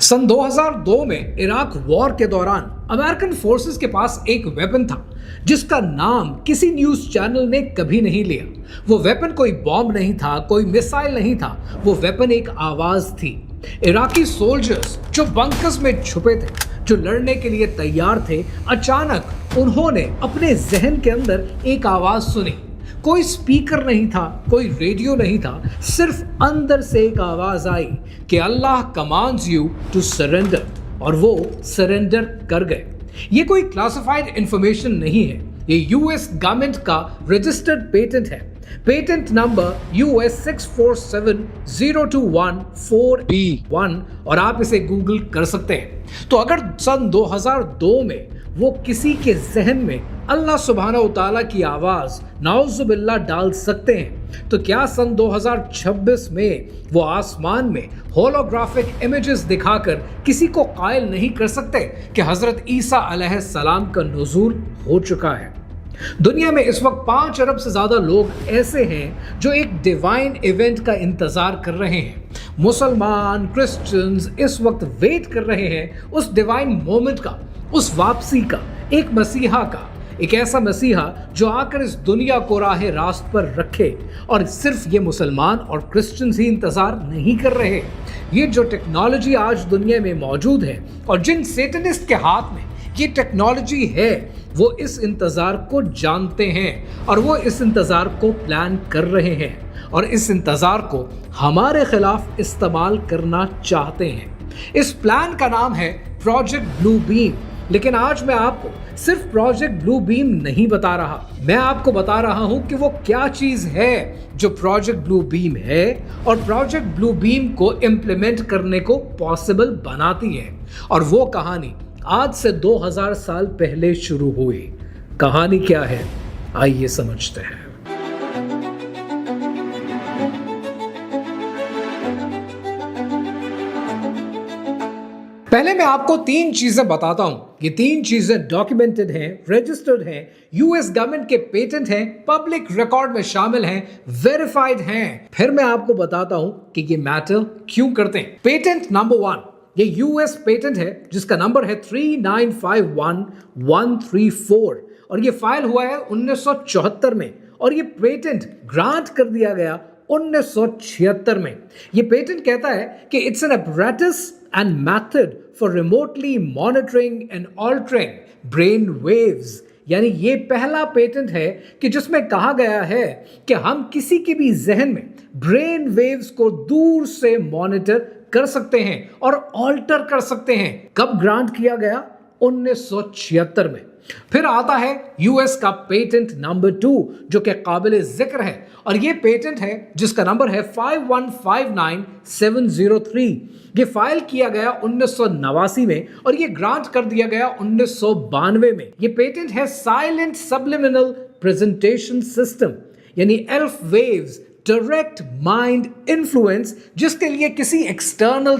सन 2002 में Iraq war के दौरान अमेरिकन फोर्सेस के पास एक वेपन था जिसका नाम किसी न्यूज चैनल ने कभी नहीं लिया। वो वेपन कोई बॉम्ब नहीं था, कोई मिसाइल नहीं था, वो वेपन एक आवाज थी। इराकी सोल्जर्स जो बंकर्स में छुपे थे, जो लड़ने के लिए तैयार थे, अचानक उन्होंने अपने जहन के अंदर एक आवाज सुनी। कोई स्पीकर नहीं था, कोई रेडियो नहीं था, सिर्फ अंदर से एक आवाज आई कि अल्लाह कमांड्स यू टू सरेंडर, और वो सरेंडर कर गए। ये कोई क्लासिफाइड इंफॉर्मेशन नहीं है, ये यूएस गवर्नमेंट का रजिस्टर्ड पेटेंट है। पेटेंट नंबर US 64702141 और आप इसे गूगल कर सकते हैं। तो अगर सन 2002 में वो किसी के जहन में अल्लाह सुब्हानहू तआला की आवाज नाउजुबिल्लाह डाल सकते हैं, तो क्या सन 2026 में वो आसमान में होलोग्राफिक इमेजेस दिखाकर किसी को कायल नहीं कर सकते कि हजरत ईसा अलैहिस्सलाम का नुज़ूल हो चुका है। दुनिया में इस वक्त 5 अरब से ज्यादा लोग ऐसे हैं जो एक डिवाइन इवेंट का इंतजार कर रहे हैं। मुसलमान, क्रिश्चियंस इस वक्त वेट कर रहे हैं उस डिवाइन मोमेंट का, उस वापसी का, एक मसीहा का, एक ऐसा मसीहा जो आकर इस दुनिया को राह रास्त पर रखे। और सिर्फ ये मुसलमान और क्रिश्चियंस ही इंतजार नहीं कर रहे। ये जो टेक्नोलॉजी आज दुनिया में मौजूद है और जिन सेटनिस्ट के हाथ में ये टेक्नोलॉजी है, वो इस इंतजार को जानते हैं और वो इस इंतजार को प्लान कर रहे हैं और इस इंतजार को हमारे खिलाफ इस्तेमाल करना चाहते हैं। इस प्लान का नाम है प्रोजेक्ट ब्लू बीम। लेकिन आज मैं आपको सिर्फ प्रोजेक्ट ब्लू बीम नहीं बता रहा, मैं आपको बता रहा हूं कि वो क्या चीज है जो प्रोजेक्ट ब्लू बीम है और प्रोजेक्ट ब्लू बीम को इंप्लीमेंट करने को पॉसिबल बनाती है। और वो कहानी आज से 2000 साल पहले शुरू हुई। कहानी क्या है, आइए समझते हैं। पहले मैं आपको 3 चीजें बताता हूं। ये 3 चीजें डॉक्यूमेंटेड हैं, रजिस्टर्ड हैं, यूएस गवर्नमेंट के पेटेंट हैं, पब्लिक रिकॉर्ड में शामिल हैं, वेरीफाइड हैं। फिर मैं आपको बताता हूं कि ये मैटर क्यों करते हैं। पेटेंट नंबर 1, ये यूएस पेटेंट है जिसका नंबर है 3951134 और ये फाइल हुआ है 1974 में और ये पेटेंट ग्रांट कर दिया गया 1976 में। ये पेटेंट कहता है कि it's an apparatus and method for remotely monitoring and altering brain waves। यानी ये पहला पेटेंट है कि जिसमें कहा गया है कि हम किसी के भी जहन में ब्रेन वेव्स को दूर से मॉनिटर कर सकते हैं और ऑल्टर कर सकते हैं। कब ग्रांट किया गया? 1976 में। फिर आता है यूएस का पेटेंट नंबर 2 जो कि काबिल जिक्र है और ये पेटेंट है जिसका नंबर है 5159703। ये फाइल किया गया 1989 में और ये ग्रांट कर दिया गया 1992 में। ये पेटेंट है साइलेंट सब्लिमिनल प्रेजेंटेशन सिस्टम यानी elf waves direct mind influence, जिसके लिए किसी एक्सटर्नल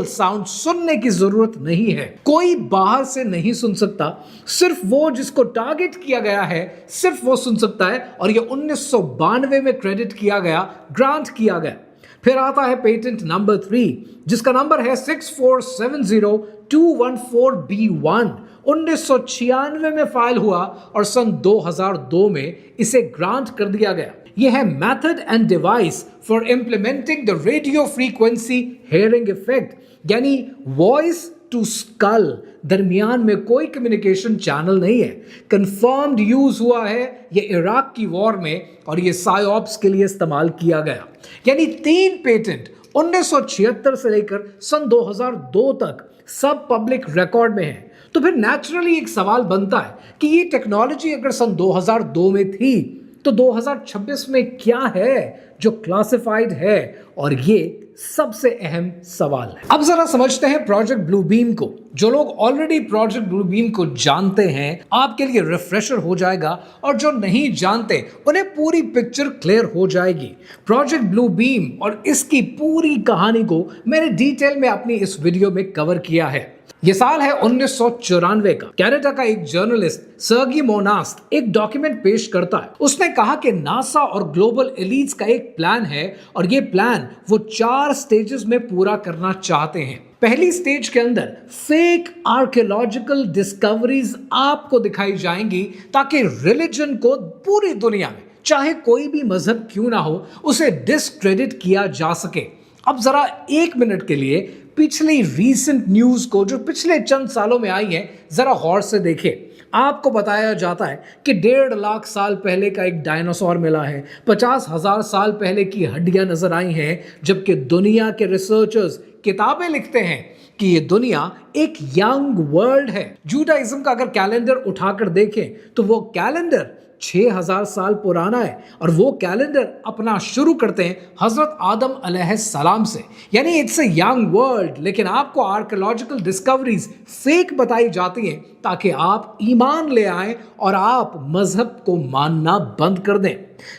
साउंड सुनने की जरूरत नहीं है। कोई बाहर से नहीं सुन सकता, सिर्फ वो जिसको टारगेट किया गया है सिर्फ वो सुन सकता है और ये 1992 में क्रेडिट किया गया, ग्रांट किया गया। फिर आता है पेटेंट नंबर 3 जिसका नंबर है 6470214B1। 1996 में फाइल हुआ और सन 2002 में इसे ग्रांट कर दिया गया। यह है method and device for implementing the radio frequency hearing effect यानी वॉइस टू स्कल। दरमियान में कोई कम्युनिकेशन चैनल नहीं है। कंफर्म्ड यूज हुआ है ये इराक की वॉर में और ये साइऑप्स के लिए इस्तेमाल किया गया। यानी 3 पेटेंट 1976 से लेकर सन 2002 तक सब पब्लिक रिकॉर्ड में है। तो फिर नेचुरली एक सवाल बनता है कि ये टेक्नोलॉजी अगर सन 2002 में थी तो 2026 में क्या है जो क्लासिफाइड है? और ये सबसे अहम सवाल है। अब जरा समझते हैं प्रोजेक्ट ब्लू बीम को। जो लोग ऑलरेडी प्रोजेक्ट ब्लू बीम को जानते हैं आपके लिए रिफ्रेशर हो जाएगा और जो नहीं जानते उन्हें पूरी पिक्चर क्लियर हो जाएगी। प्रोजेक्ट ब्लू बीम और इसकी पूरी कहानी को मैंने डिटेल में अपनी इस वीडियो में कवर किया है। ये साल है 1994 का। कनाडा का एक जर्नलिस्ट सर्गी मोनास्ट एक डॉक्यूमेंट पेश करता है। उसने कहा कि नासा और ग्लोबल एलीट्स का एक प्लान है और ये प्लान वो 4 स्टेजेस में पूरा करना चाहते हैं। पहली स्टेज के अंदर फेक आर्कियोलॉजिकल डिस्कवरीज आपको दिखाई जाएंगी ताकि रिलीजन को पूरी दुनिया में, चाहे कोई भी मजहब क्यों ना हो, उसे डिस्क्रेडिट किया जा सके। अब जरा 1 मिनट के लिए पिछली रीसेंट न्यूज को जो पिछले चंद सालों में आई है जरा गौर से देखें। आपको बताया जाता है कि 1.5 लाख साल पहले का एक डायनासोर मिला है, 50,000 साल पहले की हड्डियां नजर आई हैं, जबकि दुनिया के रिसर्चर्स किताबें लिखते हैं कि ये दुनिया एक यंग वर्ल्ड है। जूडाइज्म का अगर कैलेंडर उठाकर देखें तो वो कैलेंडर 6000 साल पुराना है और वो कैलेंडर अपना शुरू करते हैं हजरत आदम अलैहिस्सलाम से, यानी इट्स ए यंग वर्ल्ड। लेकिन आपको आर्कियोलॉजिकल डिस्कवरीज फेक बताई जाती हैं ताकि आप ईमान ले आएं और आप मजहब को मानना बंद कर दें।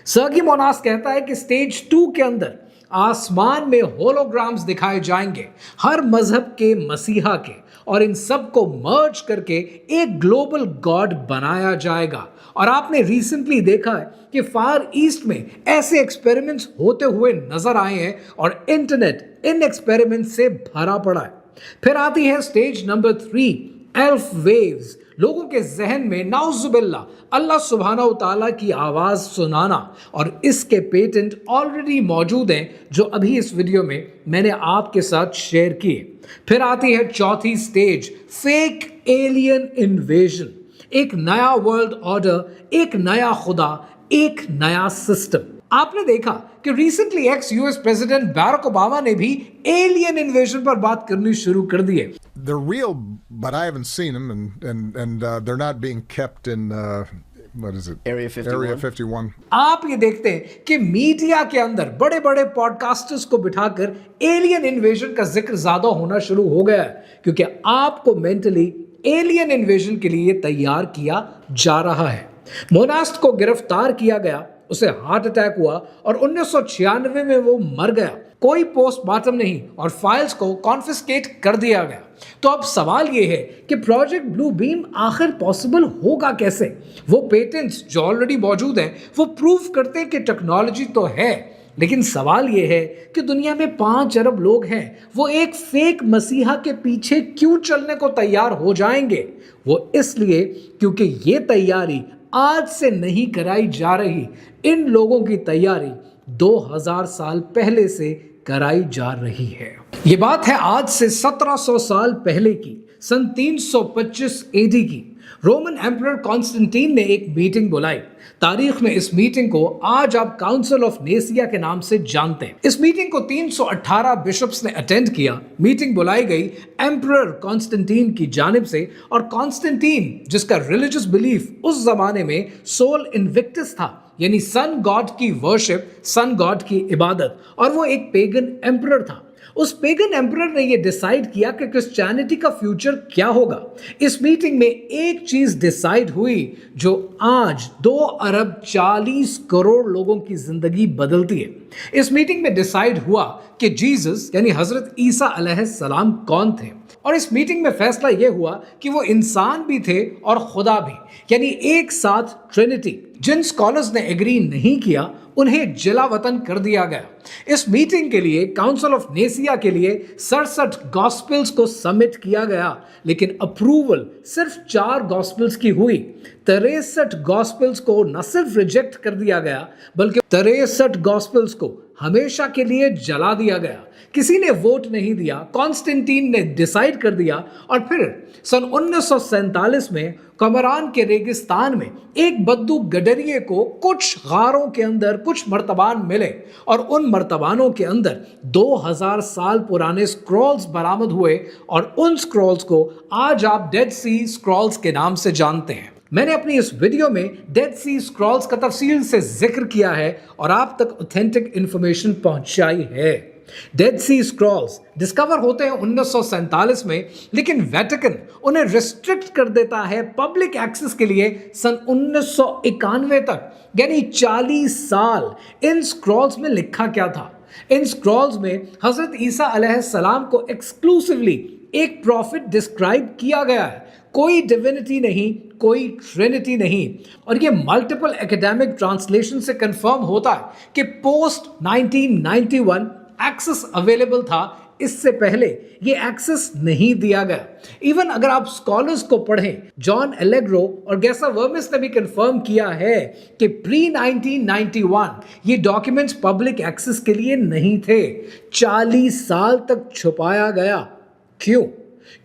सर्गी मोनास कहता है कि स्टेज 2 के अंदर आसमान में होलोग्राम्स दिखाए जाएंगे हर मजहब के मसीहा के, और इन सब को मर्ज करके एक ग्लोबल गॉड बनाया जाएगा। और आपने रिसेंटली देखा है कि फार ईस्ट में ऐसे एक्सपेरिमेंट्स होते हुए नजर आए हैं और इंटरनेट इन एक्सपेरिमेंट्स से भरा पड़ा है। फिर आती है स्टेज नंबर 3, एल्फ वेव्स। लोगों के जहन में नाउजुबिल्ला अल्लाह सुब्हानहू तआला की आवाज सुनाना, और इसके पेटेंट ऑलरेडी मौजूद हैं जो अभी इस वीडियो में मैंने आपके साथ शेयर किए। फिर आती है चौथी स्टेज, फेक एलियन इन्वेजन। एक नया वर्ल्ड ऑर्डर, एक नया खुदा, एक नया सिस्टम। आपने देखा कि recently x US president Barack Obama ने भी एलियन इन्वेजन पर बात करनी शुरू कर दी है। They're real, but I haven't seen them, and they're not being kept in what is it? Area 51. Area 51. आप ये देखते हैं कि मीडिया के अंदर बड़े बड़े पॉडकास्टर्स को बिठाकर एलियन इन्वेजन का जिक्र ज्यादा होना शुरू हो गया है, क्योंकि आपको मेंटली एलियन इन्वेजन के लिए तैयार किया जा रहा है। मोनास्ट को गिरफ्तार किया गया, उसे हार्ट अटैक हुआ और 1996 में वो मर गया। कोई पोस्टमार्टम नहीं और फाइल्स को कॉन्फिस्केट कर दिया गया। तो अब सवाल ये है कि प्रोजेक्ट ब्लू बीम आखिर पॉसिबल होगा कैसे? वो पेटेंट्स जो ऑलरेडी मौजूद हैं वो प्रूव करते हैं कि टेक्नोलॉजी तो है, लेकिन सवाल ये है कि दुनिया में 5 अरब लोग हैं, वो एक फेक मसीहा के पीछे क्यों चलने को तैयार हो जाएंगे? वो इसलिए क्योंकि ये तैयारी आज से नहीं कराई जा रही, इन लोगों की तैयारी 2000 साल पहले से कराई जा रही है। ये बात है आज से 1700 साल पहले की, सन 325 एडी की। रोमन एम्परर कॉन्स्टेंटीन ने एक मीटिंग बुलाई। तारीख में इस मीटिंग को आज आप काउंसिल ऑफ नेसिया के नाम से जानते हैं। इस मीटिंग को 318 बिशप्स ने अटेंड किया। मीटिंग बुलाई गई एम्परर कॉन्स्टेंटीन की जानिब से, और कॉन्स्टेंटीन जिसका रिलीजियस बिलीफ उस जमाने में सोल इन्विक्टस था, यानी सन गॉड की वर्शिप, सन गॉड की इबादत, और वो एक पेगन एम्परर था। उस पेगन एम्परर ने यह डिसाइड किया कि क्रिश्चियनिटी का फ्यूचर क्या होगा। इस मीटिंग में एक चीज डिसाइड हुई जो आज 2 अरब 40 करोड़ लोगों की जिंदगी बदलती है। इस मीटिंग में डिसाइड हुआ कि जीसस यानी हजरत ईसा अलैहिस्सलाम कौन थे, और इस मीटिंग में फैसला यह हुआ कि वो इंसान भी थे और खुदा भी, यानी एक साथ ट्रिनिटी। जिन स्कॉलर्स ने एग्री नहीं किया उन्हें जलावतन कर दिया गया। इस मीटिंग के लिए काउंसिल ऑफ नेसिया के लिए 67 गॉस्पेल्स को सबमिट किया गया, लेकिन अप्रूवल सिर्फ 4 गॉस्पेल्स की हुई। 63 गॉस्पेल्स को न सिर्फ रिजेक्ट कर दिया गया बल्कि 63 गॉस्पेल्स को हमेशा के लिए जला दिया गया। किसी ने वोट नहीं दिया, कॉन्स्टेंटीन ने डिसाइड कर दिया, और फिर सन 1947 में कमरान के रेगिस्तान में एक बद्दू गडरिये को कुछ गारों के अंदर कुछ मर्तबान मिले, और उन मर्तबानों के अंदर 2000 साल पुराने स्क्रॉल्स बरामद हुए, और उन स्क्रॉल्स को आज आप डेड सी स्क्रॉल्स के नाम से जानते हैं। मैंने अपनी इस वीडियो में डेड सी स्क्रॉल्स का तफसील से जिक्र किया है और आप तक ऑथेंटिक इंफॉर्मेशन पहुंचाई है। डेड सी स्क्रॉल्स डिस्कवर होते हैं 1947 में, लेकिन वेटिकन उन्हें रिस्ट्रिक्ट कर देता है पब्लिक एक्सेस के लिए सन 1991 तक, यानी 40 साल। इन स्क्रॉल्स में लिखा क्या था? इन स्क्रॉल्स में हजरत ईसा अलैहिस्सलाम को एक्सक्लूसिवली एक प्रॉफिट डिस्क्राइब किया गया है, कोई डिविनिटी नहीं, कोई ट्रिनिटी नहीं। और ये मल्टीपल एकेडमिक ट्रांसलेशन से कंफर्म होता है कि पोस्ट 1991 एक्सेस अवेलेबल था, इससे पहले ये एक्सेस नहीं दिया गया। इवन अगर आप स्कॉलर्स को पढ़ें, जॉन एलेग्रो और गैसा वर्मिस ने भी कंफर्म किया है कि प्री 1991 ये डॉक्यूमेंट्स पब्लिक एक्सेस के लिए नहीं थे, 40 साल तक छुपाया गया। क्यों?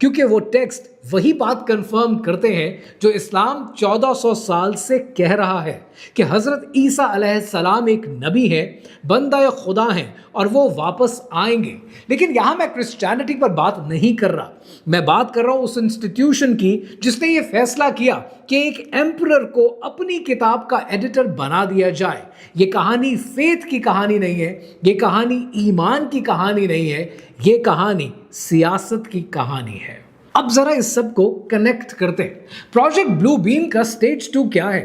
क्योंकि वो टेक्स्ट वही बात कंफर्म करते हैं जो इस्लाम 1400 साल से कह रहा है कि हज़रत ईसा अलैहिस्सलाम एक नबी है, बंदा खुदा हैं और वो वापस आएंगे। लेकिन यहाँ मैं क्रिश्चियनिटी पर बात नहीं कर रहा, मैं बात कर रहा हूँ उस इंस्टीट्यूशन की जिसने ये फैसला किया कि एक एम्परर को अपनी किताब का एडिटर बना दिया जाए। ये कहानी फेथ की कहानी नहीं है, ये कहानी ईमान की कहानी नहीं है, ये कहानी सियासत की कहानी है। अब जरा इस सब को कनेक्ट करते हैं। प्रोजेक्ट ब्लू बीम का स्टेज 2 क्या है?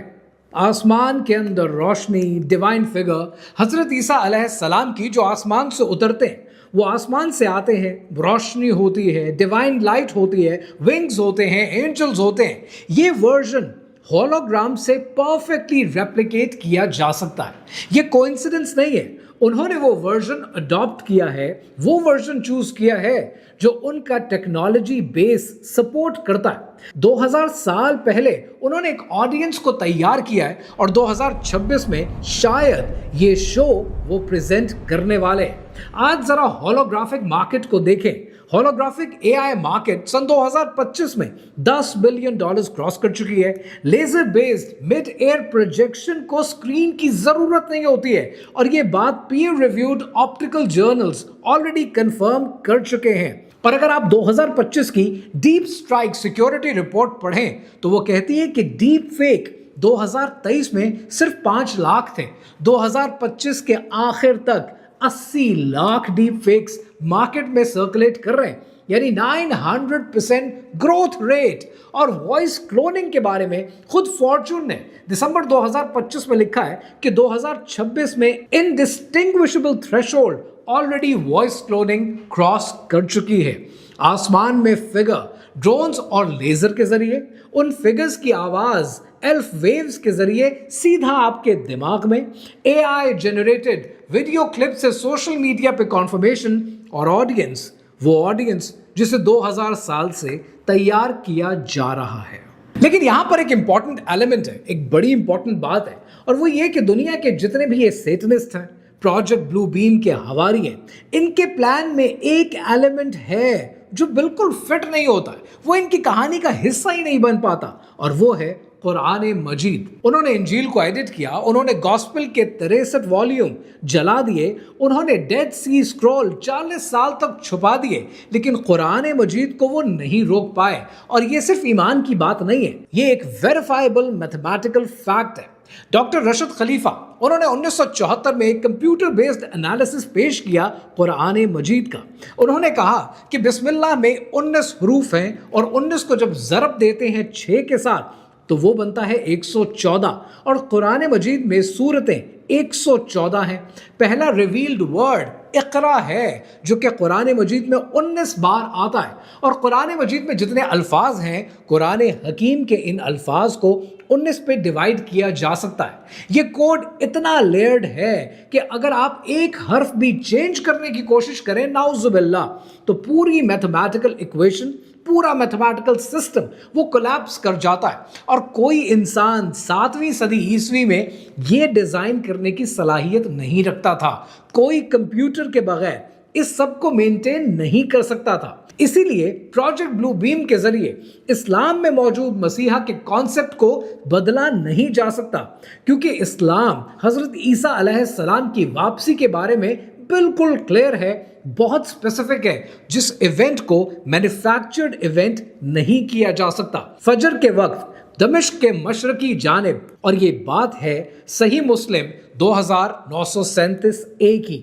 आसमान के अंदर रोशनी, डिवाइन फिगर हजरत ईसा अलैहिस्सलाम की जो आसमान से उतरते हैं, वो आसमान से आते हैं, रोशनी होती है, डिवाइन लाइट होती है, विंग्स होते हैं, एंजल्स होते हैं। ये वर्जन होलोग्राम से परफेक्टली रेप्लिकेट किया जा सकता है। ये कोइंसिडेंस नहीं है, उन्होंने वो वर्जन अडॉप्ट किया है, वो वर्जन चूज किया है जो उनका टेक्नोलॉजी बेस सपोर्ट करता है। 2000 साल पहले उन्होंने एक ऑडियंस को तैयार किया है और 2026 में शायद ये शो वो प्रेजेंट करने वाले हैं। आज जरा होलोग्राफिक मार्केट को देखें। होलोग्राफिक एआई मार्केट सन 2025 में $10 बिलियन क्रॉस कर चुकी है। Laser based mid air projection को स्क्रीन की जरूरत नहीं होती है और ये बात peer reviewed optical journals already confirm कर चुके हैं। और अगर आप 2025 की डीप स्ट्राइक सिक्योरिटी रिपोर्ट पढ़ें तो वो कहती है कि डीप फेक 2023 में सिर्फ 5 लाख थे, 2025 के आखिर तक 80 लाख डीप फेक्स मार्केट में सर्कुलेट कर रहे हैं, यानी 900% ग्रोथ रेट। और वॉइस क्लोनिंग के बारे में खुद फॉर्च्यून ने दिसंबर 2025 में लिखा है कि 2026 में indistinguishable threshold already voice cloning cross कर चुकी है। आसमान में फिगर ड्रोन्स और लेजर के जरिए, उन फिगर्स की आवाज एल्फ वेव्स के जरिए सीधा आपके दिमाग में, एआई जनरेटेड वीडियो क्लिप से सोशल मीडिया पे कॉन्फर्मेशन, और ऑडियंस वो ऑडियंस जिसे 2000 साल से तैयार किया जा रहा है। लेकिन यहां पर एक इंपॉर्टेंट एलिमेंट है, एक बड़ी इंपॉर्टेंट बात है, और वो ये कि दुनिया के जितने भी ये सेटनिस्ट हैं, प्रोजेक्ट ब्लू बीम के हवारी हैं, इनके प्लान में एक एलिमेंट है जो बिल्कुल फिट नहीं होता है, वो इनकी कहानी का हिस्सा ही नहीं बन पाता, और वो है कुरान मजीद। उन्होंने इंजील को एडिट किया, उन्होंने गॉस्पेल के 63 वॉल्यूम जला दिए, उन्होंने डेड सी स्क्रॉल 40 साल तक छुपा दिए, लेकिन कुरान मजीद को वो नहीं रोक पाए। और ये सिर्फ ईमान की बात नहीं है, ये एक वेरीफाइबल मैथमेटिकल फैक्ट है। डॉक्टर रशद खलीफा, उन्होंने 1974 में एक कंप्यूटर बेस्ड एनालिसिस पेश किया कुरान मजीद का। उन्होंने कहा कि बिस्मिल्लाह में 19 हरूफ हैं और 19 को जब ज़रब देते हैं 6 के साथ तो वो बनता है 114, और कुरान मजीद में सूरतें 114 हैं। पहला रिवील्ड वर्ड इक़रा है जो कि कुरान मजीद में 19 बार आता है, और कुरान मजीद में जितने अल्फाज हैं, कुरान हकीम के इन अल्फाज को 19 पे डिवाइड किया जा सकता है। ये कोड इतना लेयर्ड है कि अगर आप एक हर्फ भी चेंज करने की कोशिश करें, नाउज़ुबिल्लाह, तो पूरी मैथमेटिकल इक्वेशन, पूरा मैथमेटिकल सिस्टम वो कोलैप्स कर जाता है। और कोई इंसान 7वीं सदी ईस्वी में ये डिजाइन करने की सलाहियत नहीं रखता था। कोई कंप्यूटर के बगैर इस सब को मेंटेन नहीं कर सकता था। इसीलिए प्रोजेक्ट ब्लू बीम के जरिए इस्लाम में मौजूद मसीहा के कॉन्सेप्ट को बदला नहीं जा सकता, क्योंकि इस्लाम हजरत ईसा अलैहिस्सलाम की वापसी के बारे में बिल्कुल क्लियर है, बहुत स्पेसिफिक है, जिस इवेंट को मैन्युफैक्चर्ड इवेंट नहीं किया जा सकता। फजर के वक्त दमिश्क के मशरकी जानिब, और ये बात है सही मुस्लिम 2937 ए की।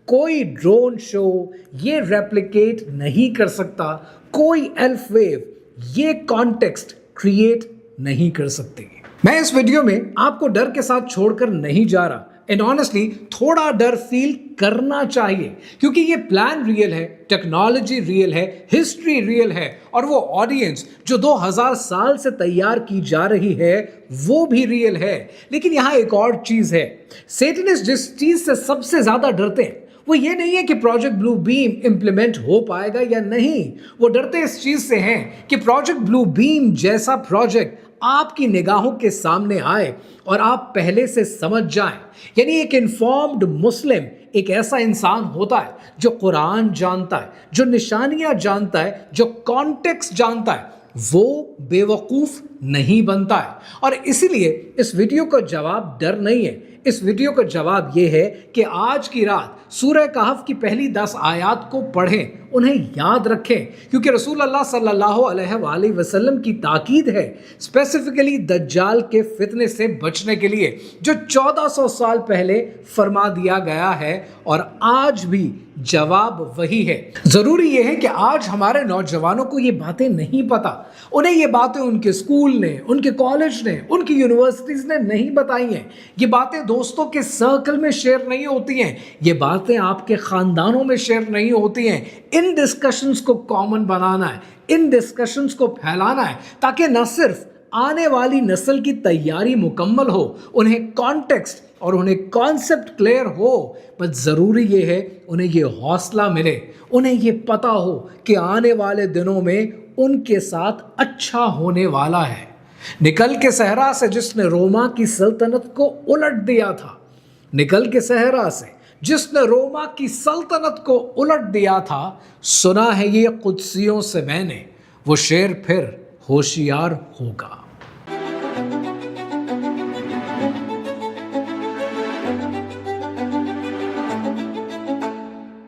कोई ड्रोन शो ये रेप्लिकेट नहीं कर सकता, कोई एल्फ वेव ये कॉन्टेक्स्ट क्रिएट नहीं कर सकती। मैं इस वीडियो में आपको डर के साथ छोड़कर नहीं जा रहा, एंड ऑनेस्टली थोड़ा डर फील करना चाहिए, क्योंकि ये प्लान रियल है, टेक्नोलॉजी रियल है, हिस्ट्री रियल है, और वो ऑडियंस जो 2000 साल से तैयार की जा रही है वो भी रियल है। लेकिन यहां एक और चीज है, सैटेनिस्ट जिस चीज से सबसे ज्यादा डरते हैं वो ये नहीं है कि प्रोजेक्ट ब्लू बीम इंप्लीमेंट हो पाएगा या नहीं, वो डरते इस चीज से हैं कि प्रोजेक्ट ब्लू बीम जैसा प्रोजेक्ट आपकी निगाहों के सामने आए और आप पहले से समझ जाएं। यानी एक इन्फॉर्म्ड मुस्लिम एक ऐसा इंसान होता है जो कुरान जानता है, जो निशानियां जानता है, जो कॉन्टेक्स्ट जानता है, वो बेवकूफ नहीं बनता है। और इसीलिए इस वीडियो का जवाब डर नहीं है, इस वीडियो का जवाब यह है कि आज की रात सूरह कहफ की पहली 10 आयात को पढ़ें, उन्हें याद रखें, क्योंकि रसूल अल्लाह सल्लल्लाहु अलैहि वसल्लम की ताकीद है स्पेसिफिकली दज्जाल के फितने से बचने के लिए, जो 1400 साल पहले फरमा दिया गया है। और आज भी जवाब वही है। जरूरी यह है कि आज हमारे नौजवानों को ये बातें नहीं पता, उन्हें ये बातें उनके स्कूल ने, उनके कॉलेज ने, उनकी यूनिवर्सिटीज ने नहीं बताई हैं। ये बातें दोस्तों के सर्कल में शेयर नहीं होती हैं, ये बातें आपके खानदानों में शेयर नहीं होती हैं। इन डिस्कशंस को कॉमन बनाना है, इन डिस्कशंस को फैलाना है, ताकि न सिर्फ आने वाली नस्ल की तैयारी मुकम्मल हो, उन्हें कॉन्टेक्स्ट और उन्हें कॉन्सेप्ट क्लियर हो, पर ज़रूरी ये है उन्हें ये हौसला मिले, उन्हें ये पता हो कि आने वाले दिनों में उनके साथ अच्छा होने वाला है। निकल के सहरा से जिसने रोमा की सल्तनत को उलट दिया था, निकल के सहरा से जिसने रोमा की सल्तनत को उलट दिया था, सुना है ये कुद्सियों से मैंने, वो शेर फिर होशियार होगा।